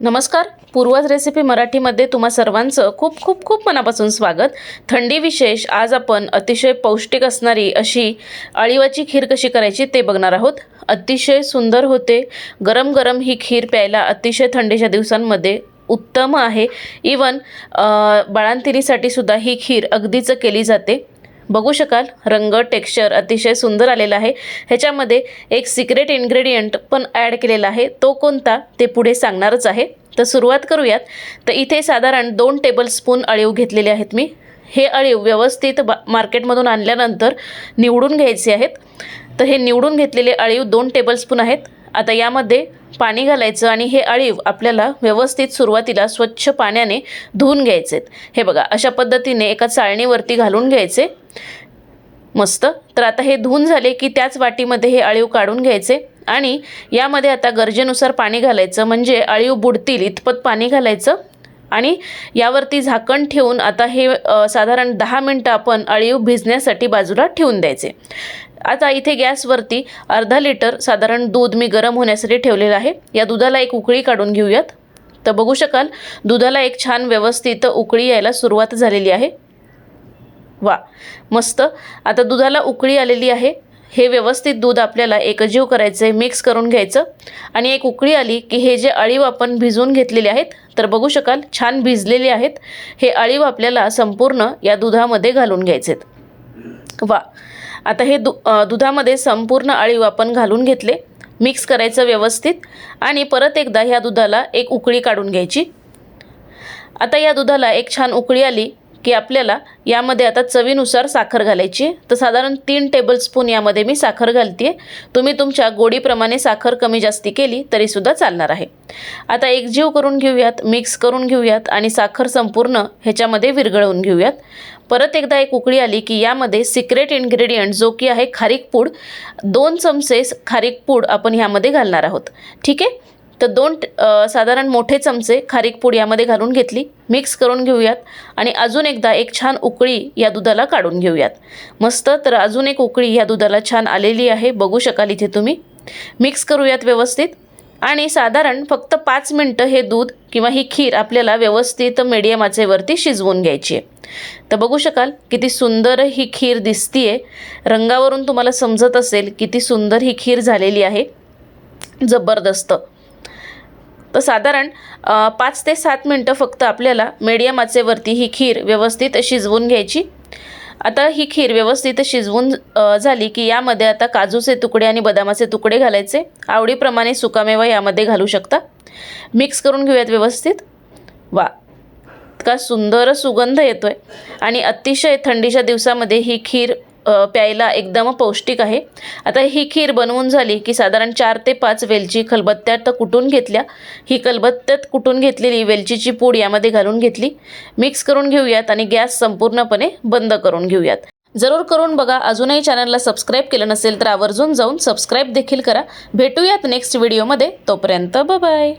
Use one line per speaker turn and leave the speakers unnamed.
नमस्कार, पूर्वज रेसिपी मराठीमध्ये तुम्हा सर्वांचं खूप खूप खूप मनापासून स्वागत। थंडी विशेष आज आपण अतिशय पौष्टिक असणारी अशी अळीवाची खीर कशी करायची ते बघणार आहोत। अतिशय सुंदर होते। गरम गरम ही खीर प्यायला अतिशय थंडीच्या दिवसांमध्ये उत्तम आहे। इवन बाळंतिणीसाठी सुद्धा ही खीर अगदीच केली जाते। बघू शकाल रंग टेक्स्चर अतिशय सुंदर आलेला आहे। ह्याच्यामध्ये एक सिक्रेट इन्ग्रेडियंट पण ॲड केलेला आहे, तो कोणता ते पुढे सांगणारच आहे। तर सुरुवात करूयात। तर इथे साधारण 2 टेबलस्पून अळीव घेतलेले आहेत मी। हे अळीव व्यवस्थित मार्केटमधून आणल्यानंतर निवडून घ्यायचे आहेत। तर हे निवडून घेतलेले अळीव 2 टेबलस्पून आहेत। आता यामध्ये पाणी घालायचं आणि हे अळीव आपल्याला व्यवस्थित सुरुवातीला स्वच्छ पाण्याने धुवून घ्यायचे। हे बघा अशा पद्धतीने एका चाळणीवरती घालून घ्यायचे। मस्त। तर आता हे धुवून झाले की त्याच वाटीमध्ये हे अळीव काढून घ्यायचे आणि यामध्ये आता गरजेनुसार पाणी घालायचं, म्हणजे अळीव बुडतील इतपत पाणी घालायचं आणि यावरती झाकण ठेवून आता हे साधारण 10 मिनिटं आपण अळीव भिजण्यासाठी बाजूला ठेवून द्यायचे। आता इथे गॅसवरती अर्धा लिटर साधारण दूध मी गरम होण्यासाठी ठेवलेलं आहे। या दुधाला एक उकळी काढून घेऊयात। तर बघू शकाल दुधाला एक छान व्यवस्थित उकळी यायला सुरुवात झालेली आहे। वा मस्त। आता दुधाला उकळी आलेली आहे। हे व्यवस्थित दूध आपल्याला एकजीव करायचे, मिक्स करून घ्यायचं आणि एक उकळी आली की हे जे अळीव आपण भिजवून घेतलेले आहेत, तर बघू शकाल छान भिजलेले आहेत। हे अळीव आपल्याला संपूर्ण या दुधामध्ये घालून घ्यायचेत। वा आता हे दुधामध्ये संपूर्ण अळीव आपण घालून घेतले, मिक्स करायचं व्यवस्थित आणि परत एकदा ह्या दुधाला एक उकळी काढून घ्यायची। आता या दुधाला एक छान उकळी आली की आपल्याला यामध्ये आता चवीनुसार साखर घालायची। तर साधारण 3 टेबलस्पून यामध्ये मी साखर घालते। तुम्ही तुमच्या गोडीप्रमाणे साखर कमी जास्ती केली तरी सुद्धा चालणार आहे। आता एकजीव करून घेऊयात, मिक्स करून घेऊयात आणि साखर संपूर्ण ह्याच्यामध्ये विरघळवून घेऊयात। परत एकदा एक उकळी आली की यामध्ये सिक्रेट इन्ग्रेडियंट जो की आहे खारीक पूड, 2 चमचे खारीक पूड आपण ह्यामध्ये घालणार आहोत। ठीक आहे। तर 2 साधारण मोठे चमचे खारीक पूड यामध्ये घालून घेतली, मिक्स करून घेऊयात आणि अजून एकदा एक छान उकळी या दुधाला काढून घेऊयात। मस्त। तर अजून एक उकळी या दुधाला छान आलेली आहे, बघू शकाल इथे तुम्ही। मिक्स करूयात व्यवस्थित आणि साधारण फक्त 5 मिनिटं हे दूध किंवा ही खीर आपल्याला व्यवस्थित मीडियम आचेवरती शिजवून घ्यायची आहे। तर बघू शकाल किती सुंदर ही खीर दिसतीये। रंगावरून तुम्हाला समजत असेल किती सुंदर ही खीर झालेली आहे, जबरदस्त। तर साधारण 5 ते 7 मिनिटं फक्त आपल्याला मीडियम आचेवरती ही खीर व्यवस्थित शिजवून घ्यायची। आता ही खीर व्यवस्थित शिजवून झाली की यामध्ये आता काजूचे तुकडे आणि बदामाचे तुकडे घालायचे। आवडीप्रमाणे सुकामेवा यामध्ये घालू शकता। मिक्स करून घेऊयात व्यवस्थित। वा इतका सुंदर सुगंध येतोय आणि अतिशय थंडीच्या दिवसामध्ये ही खीर प्यायला एकदम पौष्टिक आहे। आता ही खीर बनवून झाली की साधारण 4 ते 5 वेलची खलबत्त्यात कुटून घेतल्या। ही खलबत्त्यात कुटून घेतलेली वेलचीची पूड यामध्ये घालून घेतली, मिक्स करून घेऊयात आणि गॅस संपूर्णपणे बंद करून घेऊयात। जरूर करून बघा। अजूनही चॅनलला सबस्क्राईब केलं नसेल तर आवर्जून जाऊन सबस्क्राईब देखील करा। भेटूयात नेक्स्ट व्हिडिओमध्ये, तोपर्यंत बाय बाय।